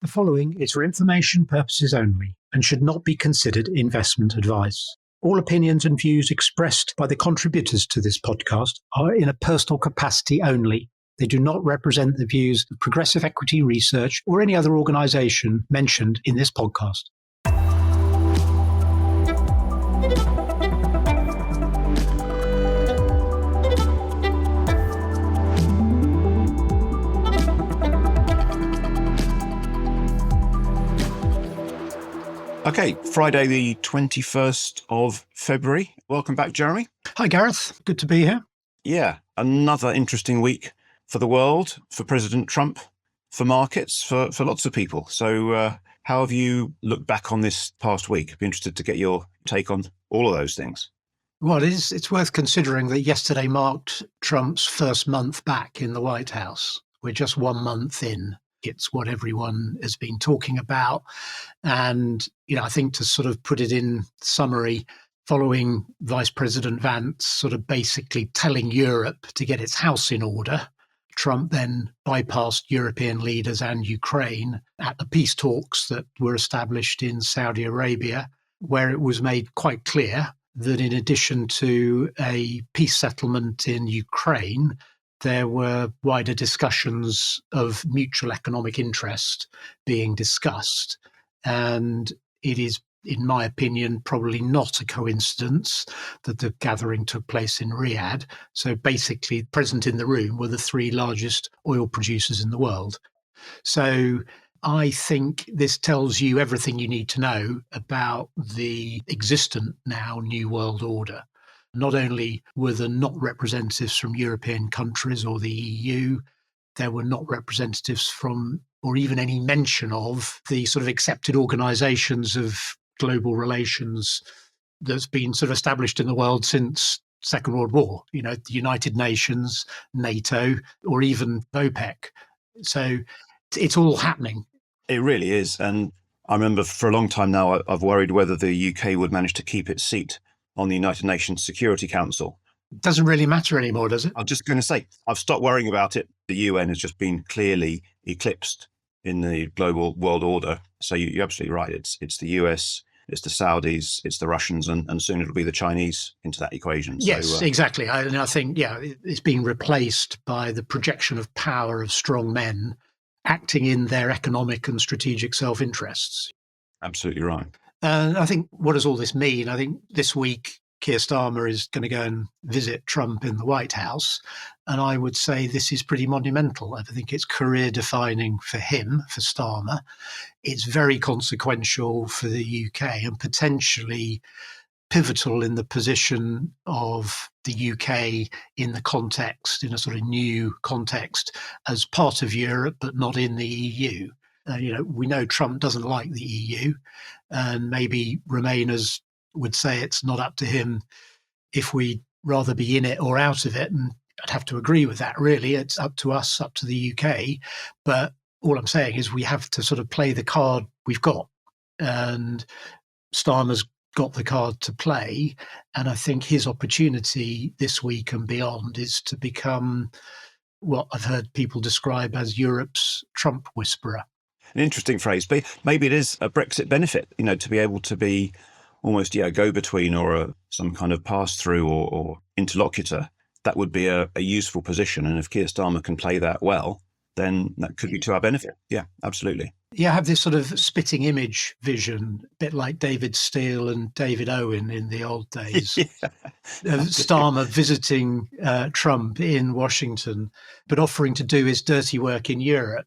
The following is for information purposes only and should not be considered investment advice. All opinions and views expressed by the contributors to this podcast are in a personal capacity only. They do not represent the views of Progressive Equity Research or any other organisation mentioned in this podcast. Okay, Friday the 21st of February. Welcome back, Jeremy. Hi, Gareth. Good to be here. Yeah, another interesting week for the world, for President Trump, for markets, for lots of people. So how have you looked back on this past week? I'd be interested to get your take on all of those things. Well, it's worth considering that yesterday marked Trump's first month back in the White House. We're just 1 month in. It's what everyone has been talking about. And, I think to sort of put it in summary, following Vice President Vance sort of basically telling Europe to get its house in order, Trump then bypassed European leaders and Ukraine at the peace talks that were established in Saudi Arabia, where it was made quite clear that in addition to a peace settlement in Ukraine, there were wider discussions of mutual economic interest being discussed. And it is, in my opinion, probably not a coincidence that the gathering took place in Riyadh. So basically, present in the room were the three largest oil producers in the world. So I think this tells you everything you need to know about the existent now New World Order. Not only were there not representatives from European countries or the EU, there were not representatives from, or even any mention of, the sort of accepted organizations of global relations that's been sort of established in the world since Second World War, the United Nations, NATO, or even OPEC. So it's all happening. It really is. And I remember for a long time now, I've worried whether the UK would manage to keep its seat on the United Nations Security Council. Doesn't really matter anymore, does it? I'm just going to say, I've stopped worrying about it. The UN has just been clearly eclipsed in the global world order. So you're absolutely right. It's the US, it's the Saudis, it's the Russians, and soon it'll be the Chinese into that equation. Yes, exactly. I think, it's being replaced by the projection of power of strong men acting in their economic and strategic self-interests. Absolutely right. And I think, what does all this mean? I think this week, Keir Starmer is going to go and visit Trump in the White House. And I would say this is pretty monumental. I think it's career defining for him, for Starmer. It's very consequential for the UK and potentially pivotal in the position of the UK in the context, in a sort of new context, as part of Europe, but not in the EU. We know Trump doesn't like the EU, and maybe Remainers would say it's not up to him if we'd rather be in it or out of it. And I'd have to agree with that, really. It's up to us, up to the UK. But all I'm saying is we have to sort of play the card we've got. And Starmer's got the card to play. And I think his opportunity this week and beyond is to become what I've heard people describe as Europe's Trump whisperer. An interesting phrase, but maybe it is a Brexit benefit, to be able to be almost go-between or some kind of pass-through or interlocutor. That would be a useful position. And if Keir Starmer can play that well, then that could be to our benefit. Yeah, absolutely. Yeah, I have this sort of spitting image vision, a bit like David Steele and David Owen in the old days. Starmer visiting Trump in Washington, but offering to do his dirty work in Europe.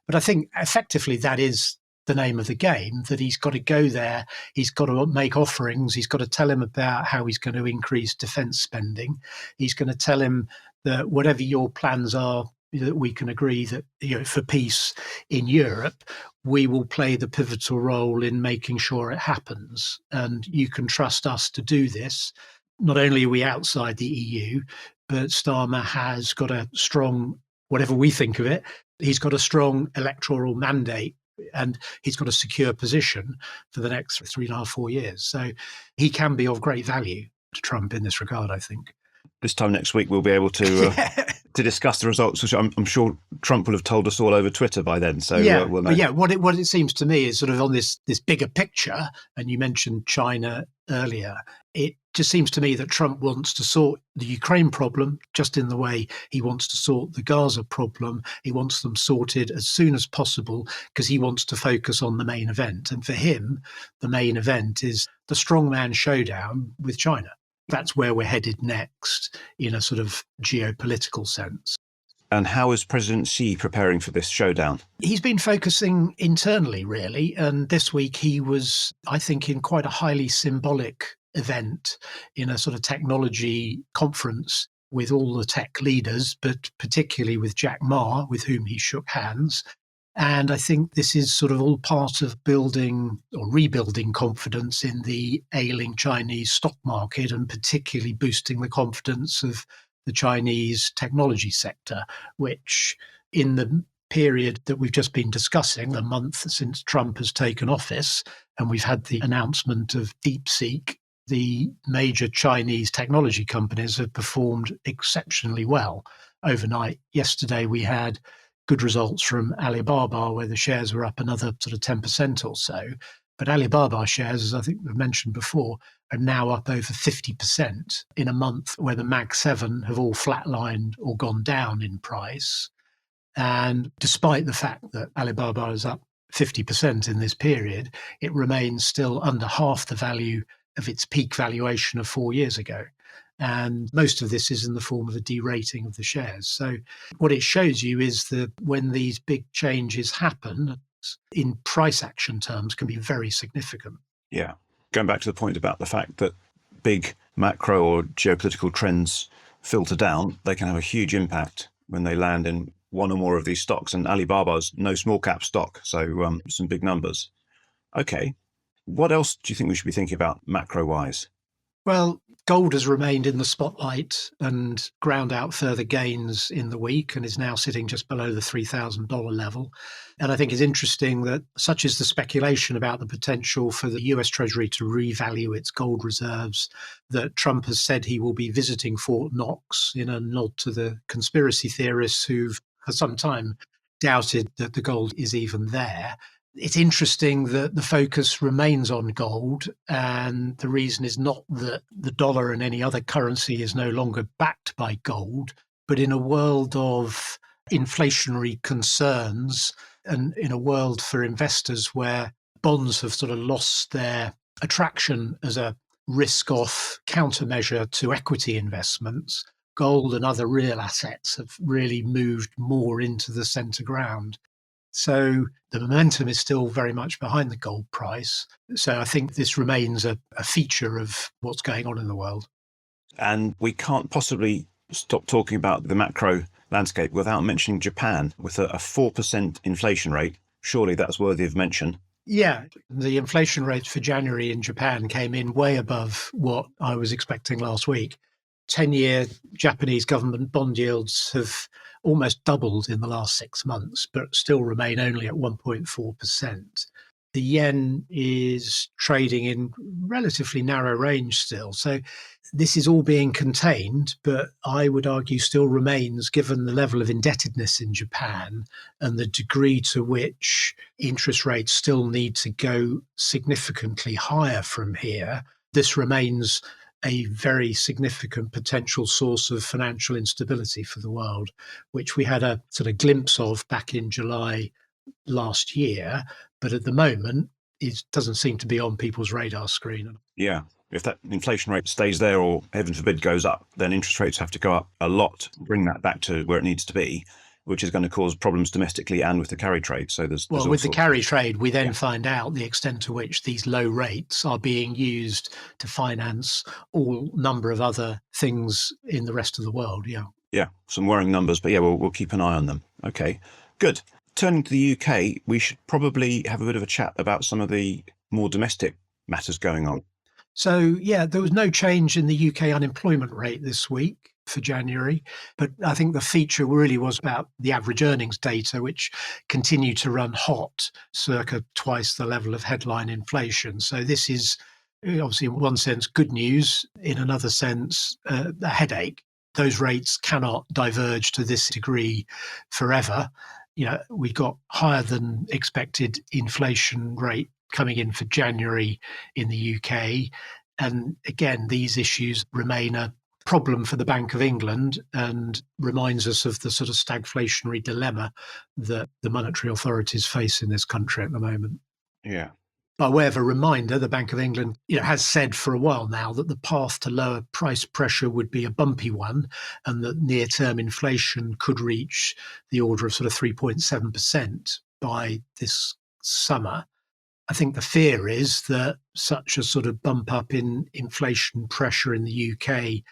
But I think effectively that is the name of the game, that he's got to go there, he's got to make offerings, he's got to tell him about how he's going to increase defence spending, he's going to tell him that whatever your plans are, that we can agree that for peace in Europe, we will play the pivotal role in making sure it happens. And you can trust us to do this. Not only are we outside the EU, but Starmer has got a strong, whatever we think of it, he's got a strong electoral mandate and he's got a secure position for the next 3.5, 4 years. So he can be of great value to Trump in this regard, I think. this time next week we'll be able to to discuss the results, which I'm sure Trump will have told us all over Twitter by then. So we'll know. But what it seems to me is sort of on this bigger picture, and you mentioned China earlier, it just seems to me that Trump wants to sort the Ukraine problem just in the way he wants to sort the Gaza problem. He wants them sorted as soon as possible because he wants to focus on the main event. And for him, the main event is the strongman showdown with China. That's where we're headed next in a sort of geopolitical sense. And how is President Xi preparing for this showdown? He's been focusing internally, really. And this week he was, I think, in quite a highly symbolic event in a sort of technology conference with all the tech leaders, but particularly with Jack Ma, with whom he shook hands. And I think this is sort of all part of building or rebuilding confidence in the ailing Chinese stock market, and particularly boosting the confidence of the Chinese technology sector, which in the period that we've just been discussing, the month since Trump has taken office, and we've had the announcement of DeepSeek, the major Chinese technology companies have performed exceptionally well overnight. Yesterday, we had good results from Alibaba, where the shares were up another sort of 10% or so. But Alibaba shares, as I think we've mentioned before, are now up over 50% in a month where the Mag 7 have all flatlined or gone down in price. And despite the fact that Alibaba is up 50% in this period, it remains still under half the value of its peak valuation of 4 years ago. And most of this is in the form of a derating of the shares. So what it shows you is that when these big changes happen, in price action terms, can be very significant. Yeah. Going back to the point about the fact that big macro or geopolitical trends filter down, they can have a huge impact when they land in one or more of these stocks. And Alibaba's no small cap stock, so some big numbers. Okay. What else do you think we should be thinking about macro-wise? Well, gold has remained in the spotlight and ground out further gains in the week and is now sitting just below the $3,000 level. And I think it's interesting that such is the speculation about the potential for the US Treasury to revalue its gold reserves, that Trump has said he will be visiting Fort Knox in a nod to the conspiracy theorists who've for some time doubted that the gold is even there. It's interesting that the focus remains on gold, and the reason is not that the dollar and any other currency is no longer backed by gold, but in a world of inflationary concerns and in a world for investors where bonds have sort of lost their attraction as a risk-off countermeasure to equity investments, gold and other real assets have really moved more into the centre ground. So the momentum is still very much behind the gold price. So I think this remains a feature of what's going on in the world. And we can't possibly stop talking about the macro landscape without mentioning Japan with a 4% inflation rate. Surely that's worthy of mention. Yeah, the inflation rate for January in Japan came in way above what I was expecting last week. 10-year Japanese government bond yields have almost doubled in the last 6 months, but still remain only at 1.4%. The yen is trading in relatively narrow range still. So this is all being contained, but I would argue still remains, given the level of indebtedness in Japan and the degree to which interest rates still need to go significantly higher from here. This remains a very significant potential source of financial instability for the world, which we had a sort of glimpse of back in July last year. But at the moment, it doesn't seem to be on people's radar screen. Yeah. If that inflation rate stays there or, heaven forbid, goes up, then interest rates have to go up a lot to bring that back to where it needs to be, which is going to cause problems domestically and with the carry trade. So there's with the carry trade, we then find out the extent to which these low rates are being used to finance all number of other things in the rest of the world. Yeah, some worrying numbers, but we'll keep an eye on them. Okay, good. Turning to the UK, we should probably have a bit of a chat about some of the more domestic matters going on. So, there was no change in the UK unemployment rate this week for January, but I think the feature really was about the average earnings data, which continued to run hot, circa twice the level of headline inflation. So this is obviously in one sense good news, in another sense a headache. those rates cannot diverge to this degree forever. We got higher than expected inflation rate coming in for January in the UK. And again, these issues remain a problem for the Bank of England and reminds us of the sort of stagflationary dilemma that the monetary authorities face in this country at the moment. Yeah. By way of a reminder, the Bank of England has said for a while now that the path to lower price pressure would be a bumpy one, and that near-term inflation could reach the order of sort of 3.7% by this summer. I think the fear is that such a sort of bump up in inflation pressure in the UK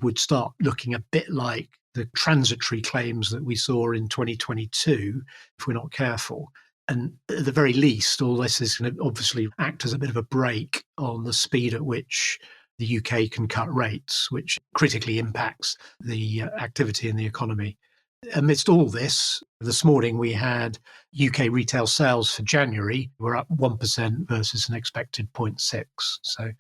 would start looking a bit like the transitory claims that we saw in 2022 if we're not careful. And at the very least, all this is going to obviously act as a bit of a brake on the speed at which the UK can cut rates, which critically impacts the activity in the economy. Amidst all this morning we had UK retail sales for January were up 1% versus an expected 0.6%. So,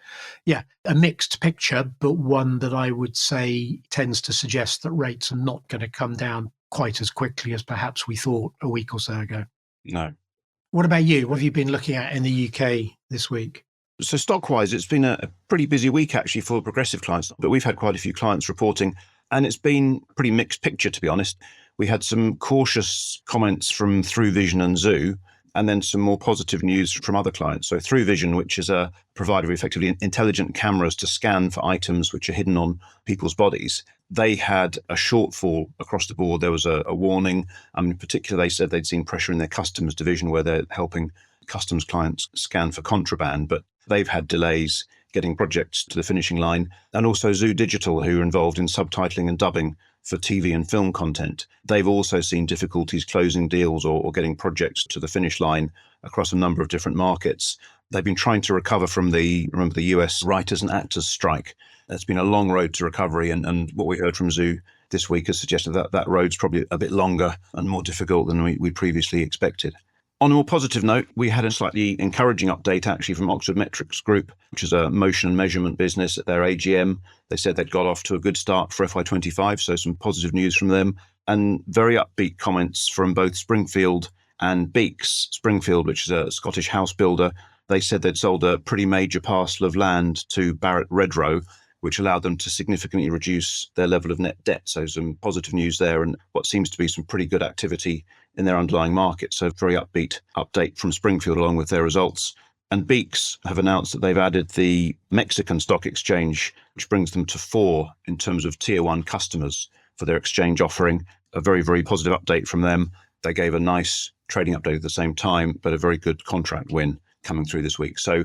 a mixed picture, but one that I would say tends to suggest that rates are not going to come down quite as quickly as perhaps we thought a week or so ago. No. What about you? What have you been looking at in the UK this week? So stock-wise, it's been a pretty busy week actually for progressive clients, but we've had quite a few clients reporting, and it's been a pretty mixed picture, to be honest. We had some cautious comments from Through Vision and Zoo, and then some more positive news from other clients. So Through Vision, which is a provider of effectively intelligent cameras to scan for items which are hidden on people's bodies, they had a shortfall across the board. There was a warning. In particular, they said they'd seen pressure in their customs division where they're helping customs clients scan for contraband, but they've had delays getting projects to the finishing line. And also Zoo Digital, who are involved in subtitling and dubbing for TV and film content. They've also seen difficulties closing deals or getting projects to the finish line across a number of different markets. They've been trying to recover from the US writers and actors strike. It's been a long road to recovery, and what we heard from Zoo this week has suggested that that road's probably a bit longer and more difficult than we previously expected. On a more positive note, we had a slightly encouraging update actually from Oxford Metrics Group, which is a motion and measurement business. At their AGM, they said they'd got off to a good start for FY25, so some positive news from them, and very upbeat comments from both Springfield and Beeks. Springfield, which is a Scottish house builder, they said they'd sold a pretty major parcel of land to Barratt Redrow, which allowed them to significantly reduce their level of net debt. So some positive news there, and what seems to be some pretty good activity in their underlying market. So very upbeat update from Springfield along with their results. And Beeks have announced that they've added the Mexican stock exchange, which brings them to 4 in terms of tier 1 customers for their exchange offering. A very, very positive update from them. They gave a nice trading update at the same time, but a very good contract win coming through this week. So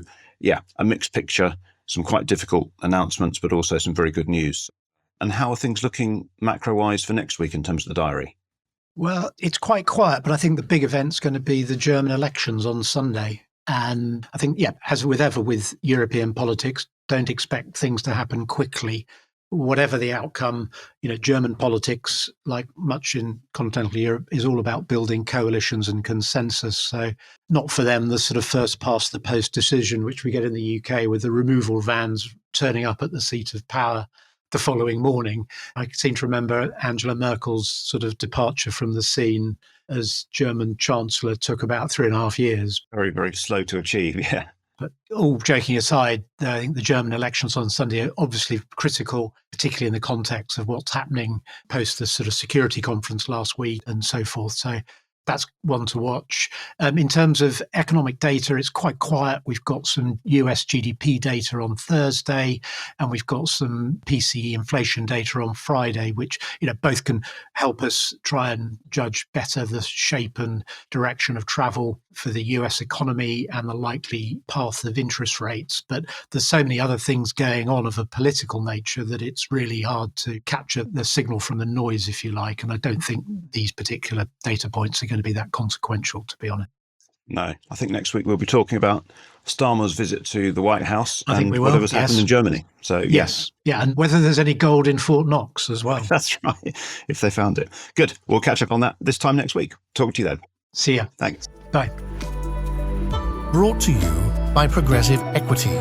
a mixed picture, some quite difficult announcements, but also some very good news. And how are things looking macro-wise for next week in terms of the diary? Well, it's quite quiet, but I think the big event's going to be the German elections on Sunday. And I think, as with European politics, don't expect things to happen quickly. Whatever the outcome, German politics, like much in continental Europe, is all about building coalitions and consensus. So not for them the sort of first past the post decision, which we get in the UK with the removal vans turning up at the seat of power the following morning. I seem to remember Angela Merkel's sort of departure from the scene as German Chancellor took about 3.5 years. Very, very slow to achieve, yeah. But all joking aside, I think the German elections on Sunday are obviously critical, particularly in the context of what's happening post the sort of security conference last week and so forth. So that's one to watch. In terms of economic data, it's quite quiet. We've got some US GDP data on Thursday, and we've got some PCE inflation data on Friday, which both can help us try and judge better the shape and direction of travel for the US economy and the likely path of interest rates. But there's so many other things going on of a political nature that it's really hard to capture the signal from the noise, if you like. And I don't think these particular data points are going to be that consequential, to be honest. No, I think next week we'll be talking about Starmer's visit to the White House and whatever's happened in Germany. So yes, and whether there's any gold in Fort Knox as well. That's right, if they found it. Good. We'll catch up on that this time next week. Talk to you then. See ya. Thanks. Bye. Brought to you by Progressive Equity.